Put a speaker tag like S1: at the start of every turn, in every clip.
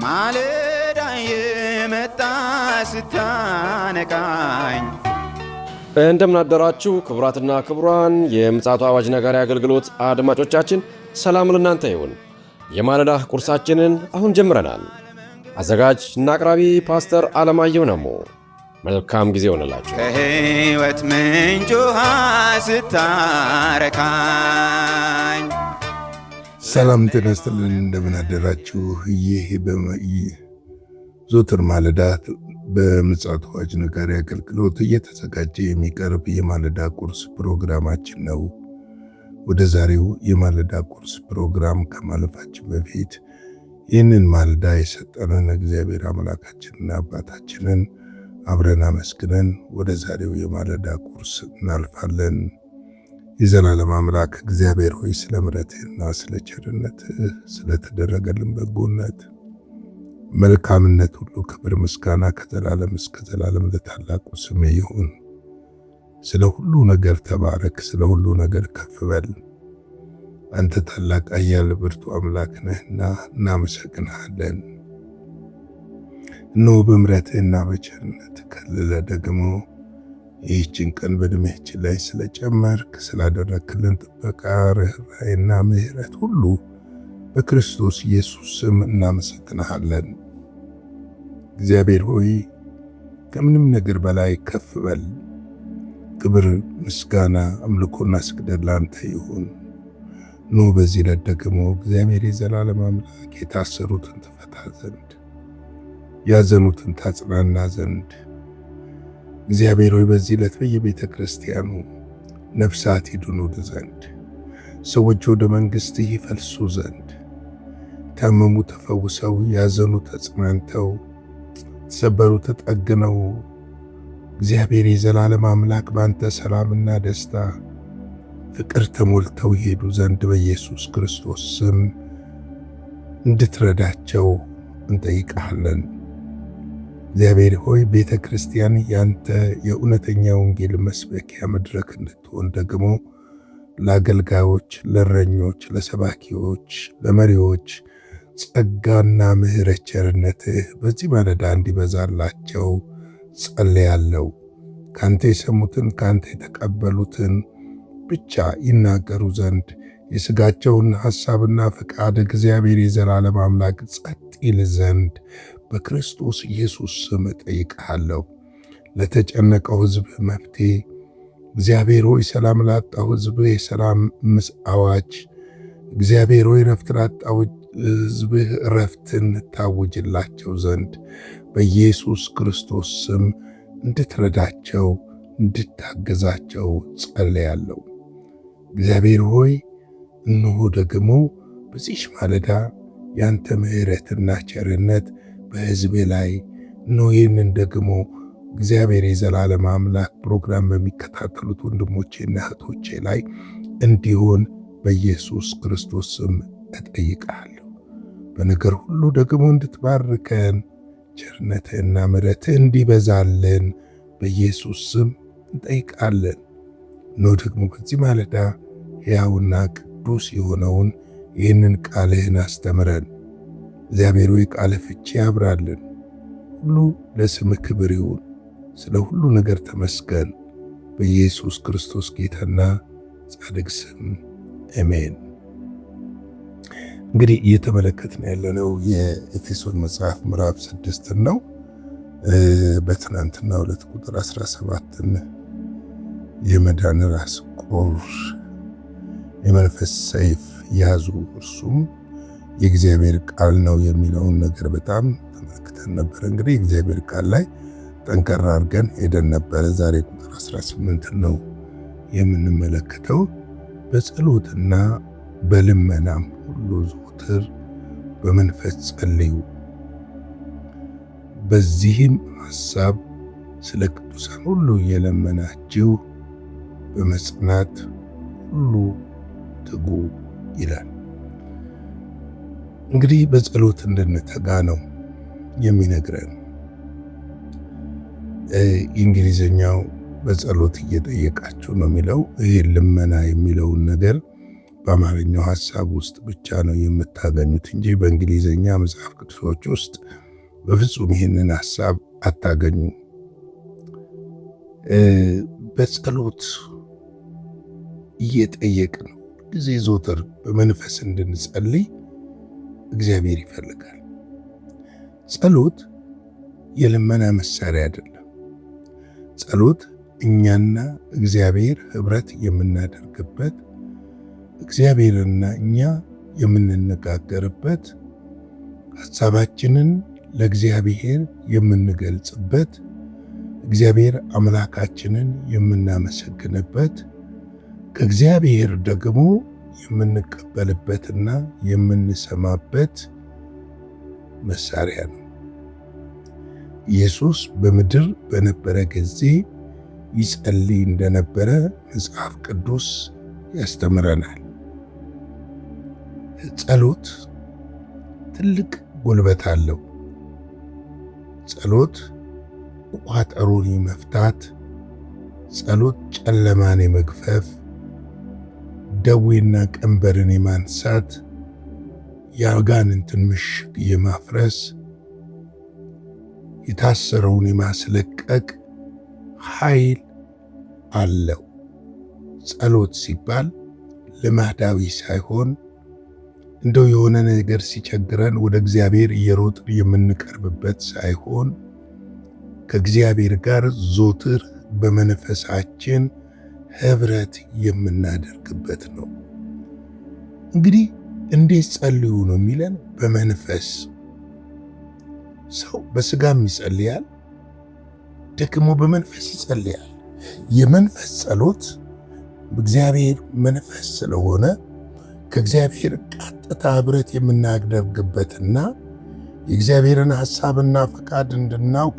S1: ማለዳ የመጣ ስታነቃኝ።
S2: እንደምን አደራችሁ ክቡራትና ክቡራን የምፅዓቱ አዋጅ ነጋሪ አገልግሎት አድማጮቻችን፣ ሰላም ለእናንተ ይሁን። የማለዳ ቁርሳችንን አሁን ጀምረናል። አዘጋጅ እና አቅራቢ ፓስተር አለማየሁ ነሞ። መልካም ጊዜ ሆነላችሁ።
S1: ከሕይወት ምንጭ ውሃ ስታረካኝ።
S3: ሰላም ጤና ይስጥልን። እንደምን አደራችሁ። ይህ ዘወትር ማለዳ በምፅዓቱ አዋጅ ነጋሪ አገልግሎት እየተዘጋጀ የሚቀርብ የማለዳ ቁርስ ፕሮግራማችን ነው። ወደ ዛሬው የማለዳ ቁርስ ፕሮግራም ከማለፋችን በፊት ይህንን ማለዳ የሰጠንን እግዚአብሔር አምላካችንና አባታችንን አብረን አመስግነን ወደ ዛሬው የማለዳ ቁርስ እናልፋለን። የዘላለም አምላክ እግዚአብሔር ሆይ ስለ ምሕረትህና ስለ ቸርነትህ ስለተደረገልን በጎነት መልካምነት ሁሉ ክብር ምስጋና ከዘላለም እስከ ዘላለም ለታላቁ ስም ይሁን። ስለ ሁሉ ነገር ተባረክ፣ ስለ ሁሉ ነገር ከፍ በል። አንተ ታላቅ ኃያል ብርቱ አምላክ ነህና እናመሰግንሃለን። እነሆ በምሕረትህና በቸርነት ከልለ ደግሞ ይህችን ቀን በዕድሜያችን ላይ ስለጨመርክ ስላደረክልን ጥበቃ፣ ርኅራኄና ምሕረት ሁሉ በክርስቶስ ኢየሱስ ስም እናመሰግንሃለን። እግዚአብሔር ሆይ ከምንም ነገር በላይ ከፍ በል። ክብር፣ ምስጋና፣ አምልኮና ስግደት ላንተ ይሁን። ኑ በዚህ ዕለት ደግሞ እግዚአብሔር የዘላለም አምላክ የታሰሩትን ትፈታ ዘንድ ያዘኑትን ታጽናና ዘንድ እግዚአብሔር ሆይ በዚህ ዕለት በየቤተ ክርስቲያኑ ነፍሳት ይድኑ ዘንድ ሰዎች ወደ መንግሥትህ ይፈልሱ ዘንድ ታመሙ ተፈውሰው፣ ያዘኑ ተጽናንተው፣ ተሰበሩ ተጠግነው እግዚአብሔር የዘላለም አምላክ ባንተ ሰላምና ደስታ ፍቅር ተሞልተው ይሄዱ ዘንድ በኢየሱስ ክርስቶስ ስም እንድትረዳቸው እንጠይቃለን። እግዚአብሔር ሆይ ቤተ ክርስቲያን ያንተ የእውነተኛ ወንጌል መስበኪያ መድረክ እንድትሆን ደግሞ ለአገልጋዮች፣ ለእረኞች፣ ለሰባኪዎች፣ ለመሪዎች ጸጋና ምሕረት ቸርነትህ በዚህ ማለዳ እንዲበዛላቸው ጸልያለሁ። ካንተ የሰሙትን ካንተ የተቀበሉትን ብቻ ይናገሩ ዘንድ የሥጋቸውን ሐሳብና ፈቃድ እግዚአብሔር የዘላለም አምላክ ጸጥ ይል ዘንድ በክርስቶስ ኢየሱስ ስም እጠይቅሃለሁ። ለተጨነቀው ሕዝብ መፍትሄ እግዚአብሔር ሆይ ሰላም ላጣው ሕዝብ የሰላም አዋጅ እግዚአብሔር ሆይ ረፍት ላጣው ሕዝብህ ረፍትን ታውጅላቸው ዘንድ በኢየሱስ ክርስቶስ ስም እንድትረዳቸው እንድታገዛቸው ጸልያለሁ። እግዚአብሔር ሆይ እነሆ ደግሞ በዚህ ማለዳ ያንተ ምሕረትና ቸርነት በሕዝቤ ላይ እነሆ ይህንን ደግሞ እግዚአብሔር የዘላለም አምላክ ፕሮግራም በሚከታተሉት ወንድሞቼና እህቶቼ ላይ እንዲሆን በኢየሱስ ክርስቶስ ስም እጠይቃለሁ። በነገር ሁሉ ደግሞ እንድትባርከን ቸርነትህና ምሕረትህ እንዲበዛልን በኢየሱስ ስም እንጠይቃለን። እነሆ ደግሞ በዚህ ማለዳ ሕያውና ቅዱስ የሆነውን ይህንን ቃልህን አስተምረን። እግዚአብሔር ሆይ ቃልህ ፍቺ ያብራልን። ሁሉ ለስምህ ክብር ይሁን። ስለ ሁሉ ነገር ተመስገን። በኢየሱስ ክርስቶስ ጌታና ጻድቅ ስም አሜን። እንግዲህ እየተመለከትን ያለነው የኤፌሶን መጽሐፍ ምዕራፍ 6 ነው። በትናንትና 2 ቁጥር 17ን የመዳን ራስ ቁር የመንፈስ ሰይፍ ያዙ እርሱም የእግዚአብሔር ቃል ነው የሚለውን ነገር በጣም ተመልክተን ነበር። እንግዲህ የእግዚአብሔር ቃል ላይ ጠንከራ አድርገን ሄደን ነበረ። ዛሬ ቁጥር 18 ነው የምንመለከተው። በጸሎትና በልመናም ሁሉ ዘወትር በመንፈስ ጸልዩ፣ በዚህም ሐሳብ ስለ ቅዱሳን ሁሉ እየለመናችሁ በመጽናት ሁሉ ትጉ ይላል። እንግዲህ በጸሎት እንድንተጋ ነው የሚነግረን። እንግሊዘኛው በጸሎት እየጠየቃችሁ ነው የሚለው። ይህ ልመና የሚለውን ነገር በአማርኛው ሐሳብ ውስጥ ብቻ ነው የምታገኙት እንጂ በእንግሊዝኛ መጽሐፍ ቅዱሶች ውስጥ በፍጹም ይህንን ሐሳብ አታገኙ። በጸሎት እየጠየቅን ጊዜ ዘወትር በመንፈስ እንድንጸልይ እግዚአብሔር ይፈልጋል። ጸሎት የልመና መሳሪያ አይደለም። ጸሎት እኛና እግዚአብሔር ኅብረት የምናደርግበት፣ እግዚአብሔርና እኛ የምንነጋገርበት፣ ሐሳባችንን ለእግዚአብሔር የምንገልጽበት፣ እግዚአብሔር አምላካችንን የምናመሰግንበት፣ ከእግዚአብሔር ደግሞ የምንቀበልበትና የምንሰማበት መሳሪያ ነው። ኢየሱስ በምድር በነበረ ጊዜ ይጸልይ እንደነበረ መጽሐፍ ቅዱስ ያስተምረናል። ጸሎት ትልቅ ጉልበት አለው። ጸሎት ቋጠሮን የመፍታት፣ ጸሎት ጨለማን የመግፈፍ፣ ደዌና ቀንበርን የማንሳት፣ የአጋንንትን ምሽግ የማፍረስ፣ የታሰረውን የማስለቀቅ ኃይል አለው። ጸሎት ሲባል ልማዳዊ ሳይሆን እንደው የሆነ ነገር ሲቸግረን ወደ እግዚአብሔር እየሮጥን የምንቀርብበት ሳይሆን ከእግዚአብሔር ጋር ዞትር በመንፈሳችን ኅብረት የምናደርግበት ነው። እንግዲህ እንዴት ጸልዩ ነው የሚለን? በመንፈስ። ሰው በሥጋም ይጸልያል፣ ደግሞ በመንፈስ ይጸልያል። የመንፈስ ጸሎት በእግዚአብሔር መንፈስ ስለሆነ ከእግዚአብሔር ቀጥታ ኅብረት የምናደርግበትና የእግዚአብሔርን ሐሳብና ፈቃድ እንድናውቅ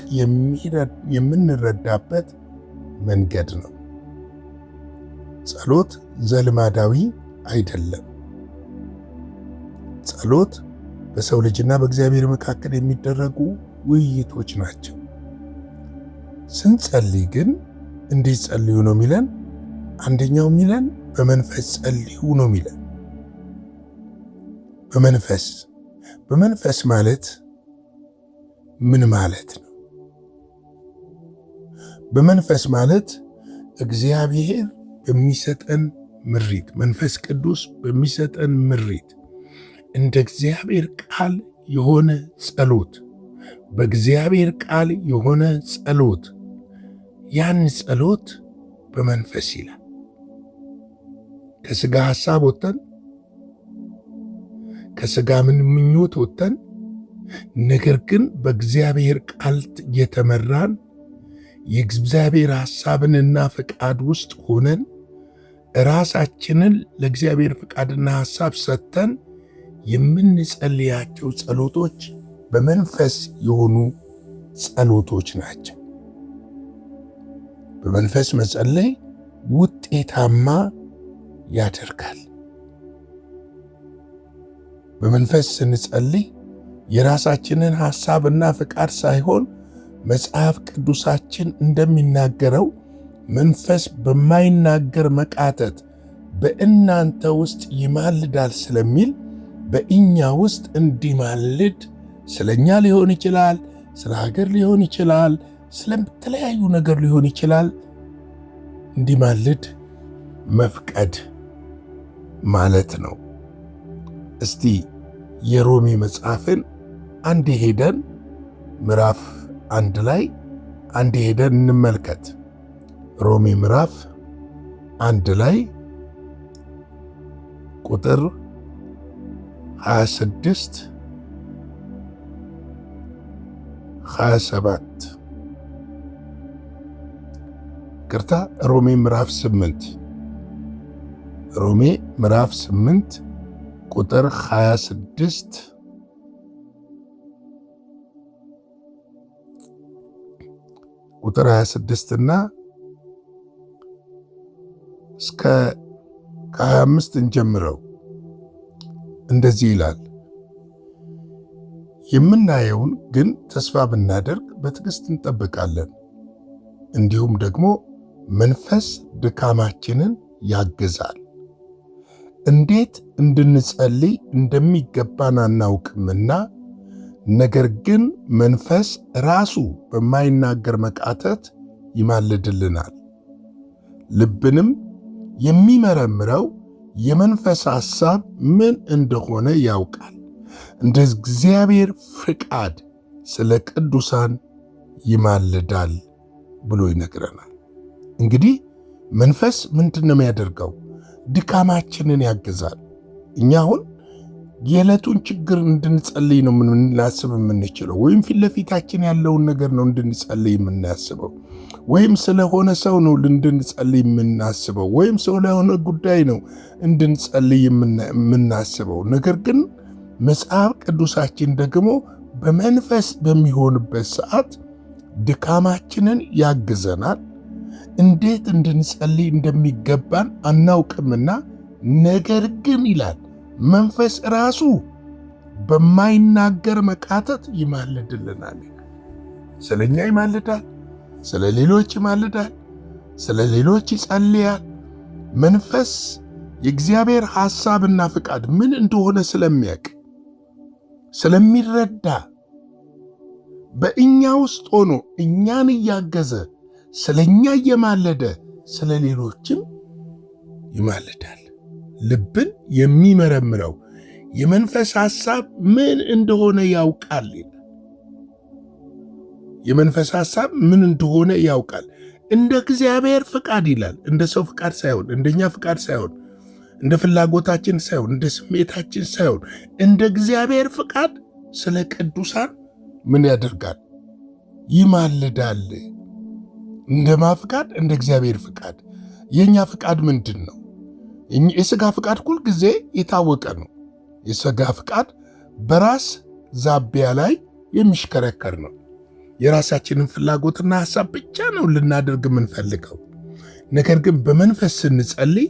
S3: የምንረዳበት መንገድ ነው። ጸሎት ዘልማዳዊ አይደለም። ጸሎት በሰው ልጅና በእግዚአብሔር መካከል የሚደረጉ ውይይቶች ናቸው። ስንጸልይ ግን እንዴት ጸልዩ ነው የሚለን? አንደኛው የሚለን በመንፈስ ጸልዩ ነው የሚለን። በመንፈስ ማለት ምን ማለት ነው? በመንፈስ ማለት እግዚአብሔር በሚሰጠን ምሪት፣ መንፈስ ቅዱስ በሚሰጠን ምሪት እንደ እግዚአብሔር ቃል የሆነ ጸሎት፣ በእግዚአብሔር ቃል የሆነ ጸሎት፣ ያን ጸሎት በመንፈስ ይላል። ከሥጋ ሐሳብ ወጥተን ከሥጋ ምኞት ወጥተን ነገር ግን በእግዚአብሔር ቃል የተመራን የእግዚአብሔር ሐሳብንና ፈቃድ ውስጥ ሆነን ራሳችንን ለእግዚአብሔር ፈቃድና ሐሳብ ሰጥተን የምንጸልያቸው ጸሎቶች በመንፈስ የሆኑ ጸሎቶች ናቸው። በመንፈስ መጸለይ ውጤታማ ያደርጋል። በመንፈስ ስንጸልይ የራሳችንን ሐሳብና ፈቃድ ሳይሆን መጽሐፍ ቅዱሳችን እንደሚናገረው መንፈስ በማይናገር መቃተት በእናንተ ውስጥ ይማልዳል ስለሚል በእኛ ውስጥ እንዲማልድ ስለኛ ሊሆን ይችላል፣ ስለ ሀገር ሊሆን ይችላል፣ ስለተለያዩ ነገር ሊሆን ይችላል። እንዲማልድ መፍቀድ ማለት ነው። እስቲ የሮሜ መጽሐፍን አንድ ሄደን ምዕራፍ 1 ላይ አንድ ሄደን እንመልከት። ሮሜ ምዕራፍ 1 ላይ ቁጥር 26 27 ቅርታ ሮሜ ምዕራፍ 8 ሮሜ ምዕራፍ 8 ቁጥር 26 ቁጥር 26 እና እስከ 25 እንጀምረው። እንደዚህ ይላል፣ የምናየውን ግን ተስፋ ብናደርግ በትዕግስት እንጠብቃለን። እንዲሁም ደግሞ መንፈስ ድካማችንን ያግዛል። እንዴት እንድንጸልይ እንደሚገባን አናውቅምና፣ ነገር ግን መንፈስ ራሱ በማይናገር መቃተት ይማልድልናል። ልብንም የሚመረምረው የመንፈስ ሐሳብ ምን እንደሆነ ያውቃል፣ እንደ እግዚአብሔር ፍቃድ ስለ ቅዱሳን ይማልዳል ብሎ ይነግረናል። እንግዲህ መንፈስ ምንድን ነው የሚያደርገው? ድካማችንን ያግዛል። እኛ አሁን የዕለቱን ችግር እንድንጸልይ ነው የምናስብ የምንችለው፣ ወይም ፊት ለፊታችን ያለውን ነገር ነው እንድንጸልይ የምናስበው፣ ወይም ስለሆነ ሰው ነው እንድንጸልይ የምናስበው፣ ወይም ስለሆነ ጉዳይ ነው እንድንጸልይ የምናስበው። ነገር ግን መጽሐፍ ቅዱሳችን ደግሞ በመንፈስ በሚሆንበት ሰዓት ድካማችንን ያግዘናል። እንዴት እንድንጸልይ እንደሚገባን አናውቅምና፣ ነገር ግን ይላል መንፈስ ራሱ በማይናገር መቃተት ይማልድልናል። ስለኛ ይማልዳል፣ ስለ ሌሎች ይማልዳል፣ ስለ ሌሎች ይጸልያል። መንፈስ የእግዚአብሔር ሐሳብና ፍቃድ ምን እንደሆነ ስለሚያውቅ ስለሚረዳ በእኛ ውስጥ ሆኖ እኛን እያገዘ ስለኛ እየማለደ ስለ ሌሎችም ይማልዳል። ልብን የሚመረምረው የመንፈስ ሐሳብ ምን እንደሆነ ያውቃል። የመንፈስ ሐሳብ ምን እንደሆነ ያውቃል፣ እንደ እግዚአብሔር ፍቃድ ይላል። እንደ ሰው ፍቃድ ሳይሆን፣ እንደኛ ፍቃድ ሳይሆን፣ እንደ ፍላጎታችን ሳይሆን፣ እንደ ስሜታችን ሳይሆን፣ እንደ እግዚአብሔር ፍቃድ ስለ ቅዱሳን ምን ያደርጋል? ይማልዳል። እንደማ ፍቃድ? እንደ እግዚአብሔር ፍቃድ። የኛ ፍቃድ ምንድን ነው? የሥጋ ፍቃድ ሁል ጊዜ የታወቀ ነው። የሥጋ ፍቃድ በራስ ዛቢያ ላይ የሚሽከረከር ነው። የራሳችንን ፍላጎትና ሐሳብ ብቻ ነው ልናደርግ የምንፈልገው። ነገር ግን በመንፈስ ስንጸልይ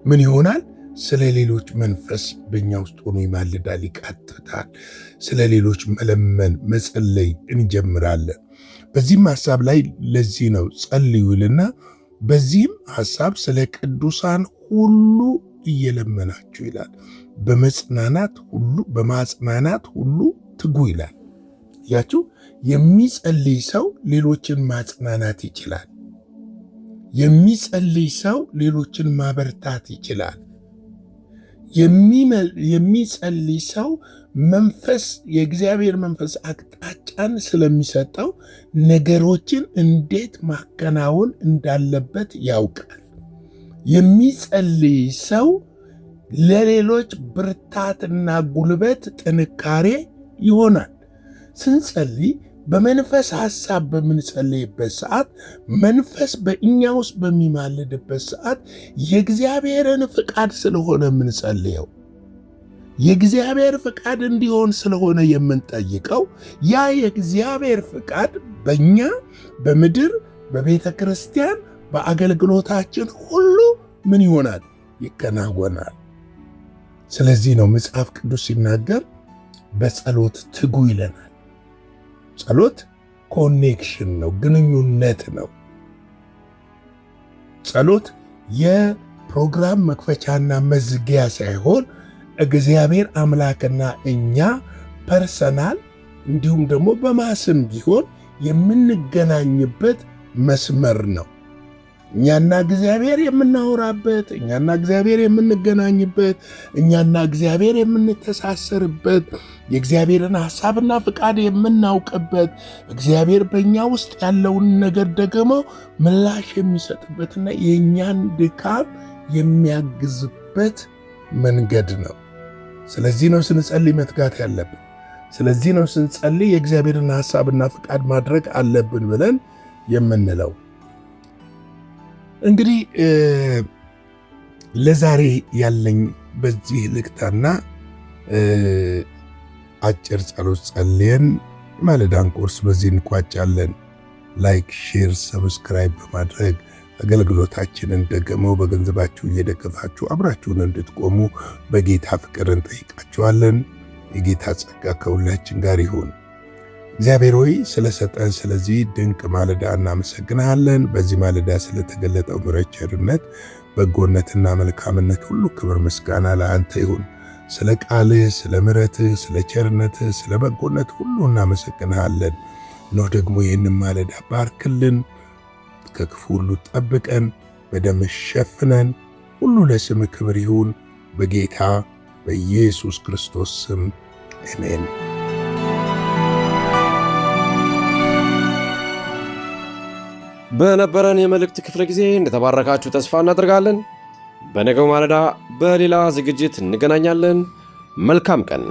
S3: ምን ይሆናል? ስለ ሌሎች መንፈስ በእኛ ውስጥ ሆኖ ይማልዳል፣ ይቃትታል። ስለ ሌሎች መለመን መጸለይ እንጀምራለን። በዚህም ሐሳብ ላይ ለዚህ ነው ጸልዩ ይልና፣ በዚህም ሐሳብ ስለ ቅዱሳን ሁሉ እየለመናችሁ ይላል። በማጽናናት ሁሉ ትጉ ይላል። ያችሁ የሚጸልይ ሰው ሌሎችን ማጽናናት ይችላል። የሚጸልይ ሰው ሌሎችን ማበርታት ይችላል። የሚጸልይ ሰው መንፈስ የእግዚአብሔር መንፈስ አቅጣጫን ስለሚሰጠው ነገሮችን እንዴት ማከናወን እንዳለበት ያውቃል። የሚጸልይ ሰው ለሌሎች ብርታትና ጉልበት፣ ጥንካሬ ይሆናል። ስንጸልይ በመንፈስ ሐሳብ በምንጸልይበት ሰዓት መንፈስ በእኛ ውስጥ በሚማልድበት ሰዓት የእግዚአብሔርን ፍቃድ ስለሆነ የምንጸልየው የእግዚአብሔር ፍቃድ እንዲሆን ስለሆነ የምንጠይቀው ያ የእግዚአብሔር ፍቃድ በእኛ በምድር በቤተ ክርስቲያን በአገልግሎታችን ሁሉ ምን ይሆናል? ይከናወናል። ስለዚህ ነው መጽሐፍ ቅዱስ ሲናገር በጸሎት ትጉ ይለናል። ጸሎት ኮኔክሽን ነው፣ ግንኙነት ነው። ጸሎት የፕሮግራም መክፈቻና መዝጊያ ሳይሆን እግዚአብሔር አምላክና እኛ ፐርሰናል እንዲሁም ደግሞ በማስም ቢሆን የምንገናኝበት መስመር ነው። እኛና እግዚአብሔር የምናወራበት፣ እኛና እግዚአብሔር የምንገናኝበት፣ እኛና እግዚአብሔር የምንተሳሰርበት፣ የእግዚአብሔርን ሐሳብና ፍቃድ የምናውቅበት፣ እግዚአብሔር በእኛ ውስጥ ያለውን ነገር ደግሞ ምላሽ የሚሰጥበትና የእኛን ድካም የሚያግዝበት መንገድ ነው። ስለዚህ ነው ስንጸልይ መትጋት ያለብን። ስለዚህ ነው ስንጸልይ የእግዚአብሔርን ሐሳብና ፍቃድ ማድረግ አለብን ብለን የምንለው። እንግዲህ ለዛሬ ያለኝ በዚህ ልክታና አጭር ጸሎት ጸልየን ማለዳን ቁርስ በዚህ እንቋጫለን። ላይክ፣ ሼር፣ ሰብስክራይብ በማድረግ አገልግሎታችንን ደግሞ በገንዘባችሁ እየደገፋችሁ አብራችሁን እንድትቆሙ በጌታ ፍቅር እንጠይቃችኋለን። የጌታ ጸጋ ከሁላችን ጋር ይሁን። እግዚአብሔር ሆይ ስለሰጠን ስለዚህ ድንቅ ማለዳ እናመሰግናለን። በዚህ ማለዳ ስለተገለጠው ምሕረት፣ ቸርነት በጎነትና መልካምነት ሁሉ ክብር ምስጋና ለአንተ ይሁን። ስለ ቃልህ፣ ስለ ምሕረትህ፣ ስለ ቸርነትህ፣ ስለ በጎነት ሁሉ እናመሰግንሃለን። ኖህ ደግሞ ይህንን ማለዳ ባርክልን፣ ከክፉ ሁሉ ጠብቀን፣ በደምህ ሸፍነን። ሁሉ ለስምህ ክብር ይሁን፣ በጌታ በኢየሱስ ክርስቶስ ስም አሜን።
S2: በነበረን የመልእክት ክፍለ ጊዜ እንደተባረካችሁ ተስፋ እናደርጋለን። በነገው ማለዳ በሌላ ዝግጅት እንገናኛለን። መልካም ቀን።